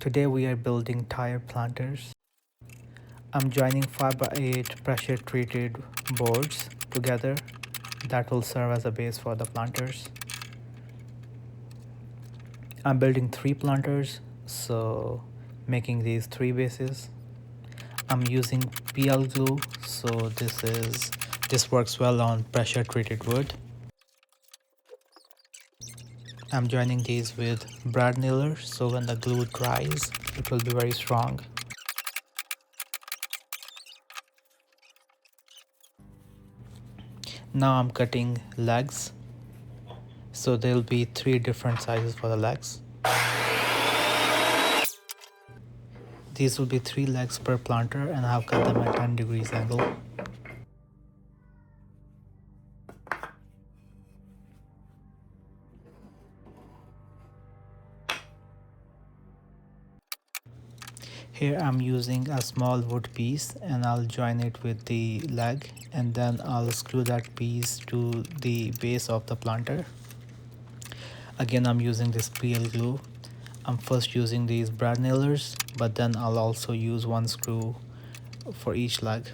Today we are building tire planters. I'm joining 5x8 pressure treated boards together that will serve as a base for the planters. I'm building 3 planters, so making these 3 bases. I'm using PL glue, so this works well on pressure treated wood. I'm joining these with brad nailer, so when the glue dries, it will be very strong. Now I'm cutting legs, so there'll be 3 different sizes for the legs. These will be 3 legs per planter, and I've cut them at 10 degrees angle. Here I'm using a small wood piece and I'll join it with the leg, and then I'll screw that piece to the base of the planter. Again, I'm using this PL glue. I'm first using these brad nailers, but then I'll also use 1 screw for each leg.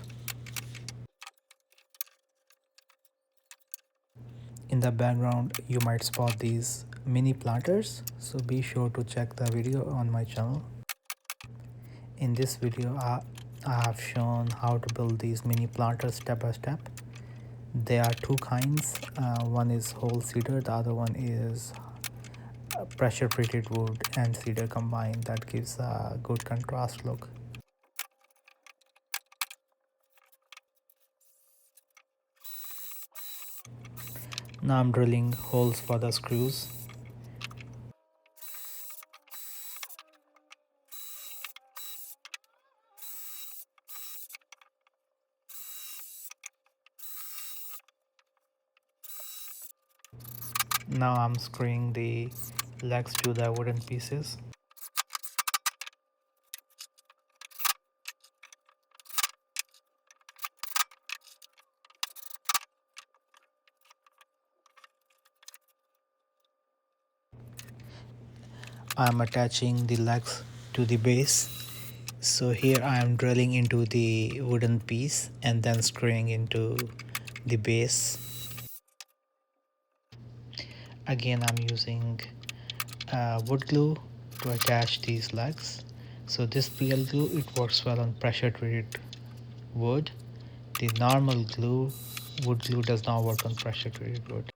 In the background, you might spot these mini planters, so be sure to check the video on my channel. In this video, I have shown how to build these mini planters step by step. There are 2 kinds. One is whole cedar, the other one is pressure treated wood and cedar combined. That gives a good contrast look. Now I'm drilling holes for the screws. Now I'm screwing the legs to the wooden pieces. I'm attaching the legs to the base. So here I am drilling into the wooden piece and then screwing into the base. Again, I'm using wood glue to attach these legs. So this PL glue, it works well on pressure treated wood. The normal glue, wood glue, does not work on pressure treated wood.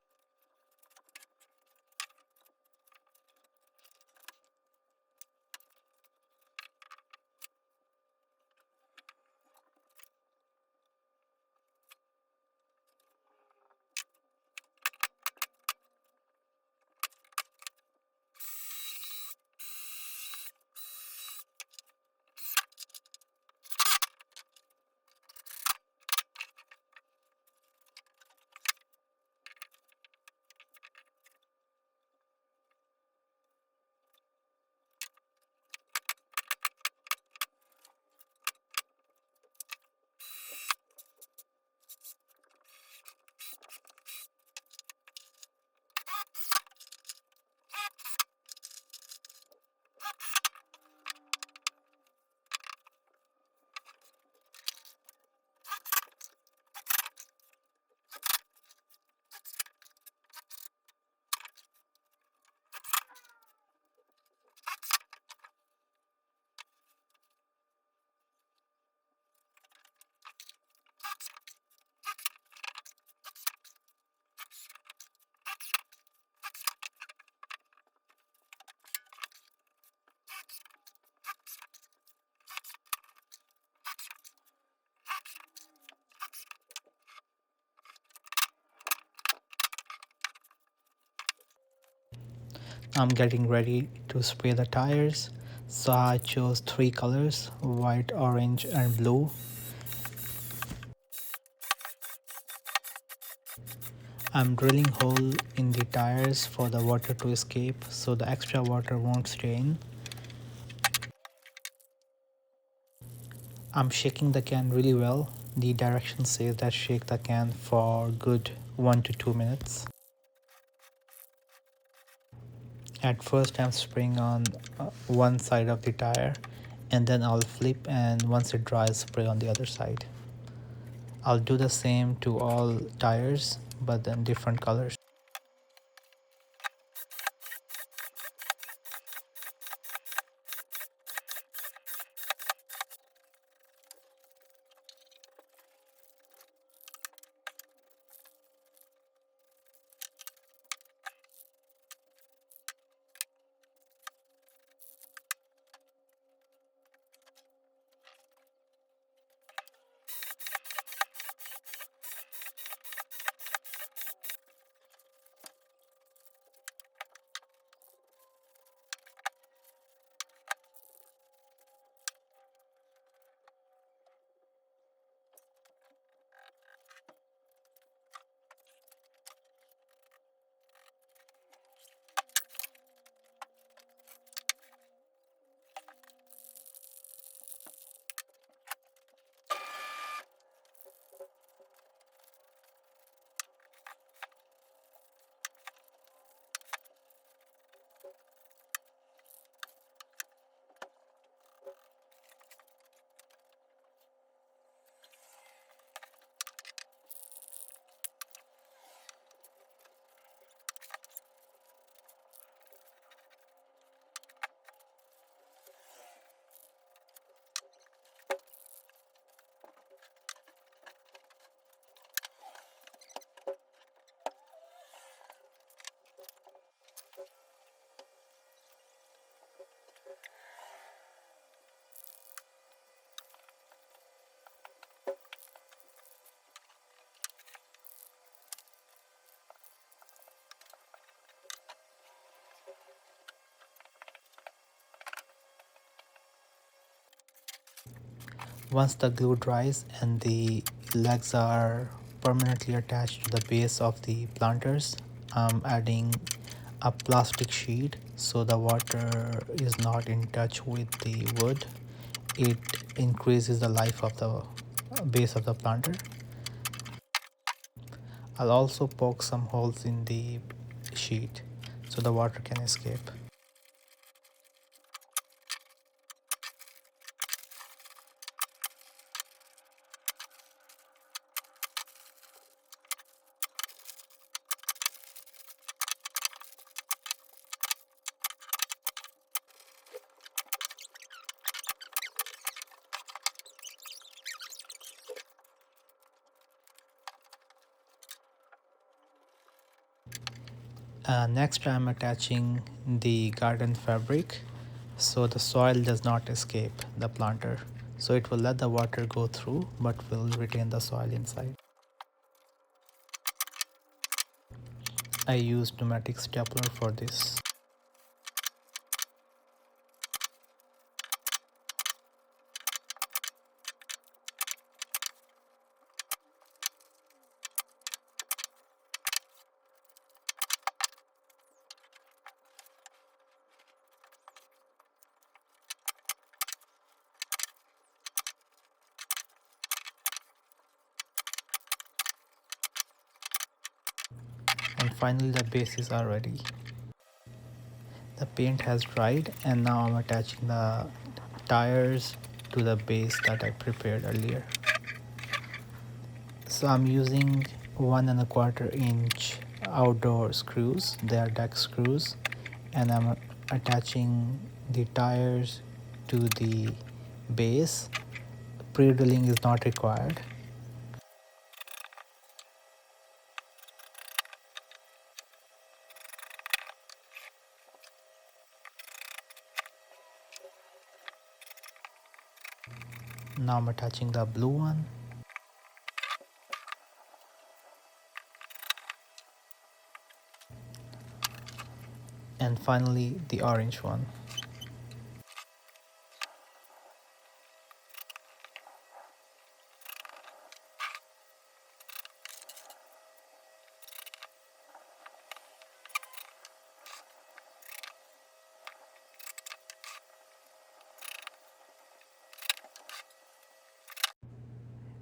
I'm getting ready to spray the tires, so I chose 3 colors: white, orange and blue. I'm drilling hole in the tires for the water to escape so the extra water won't stain. I'm shaking the can really well. The direction says that shake the can for good 1 to 2 minutes. At first I'm spraying on one side of the tire, and then I'll flip, and once it dries, spray on the other side. I'll do the same to all tires, but then different colors. Once the glue dries and the legs are permanently attached to the base of the planters, I'm adding a plastic sheet so the water is not in touch with the wood. It increases the life of the base of the planter. I'll also poke some holes in the sheet so the water can escape. Next, I'm attaching the garden fabric so the soil does not escape the planter. So it will let the water go through but will retain the soil inside. I use pneumatic stapler for this. And finally the bases are ready. The paint has dried, and now I'm attaching the tires to the base that I prepared earlier. So I'm using 1.25 inch outdoor screws. They are deck screws, and I'm attaching the tires to the base. Pre-drilling is not required. Now I'm attaching the blue one. And finally the orange one.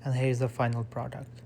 And here's the final product.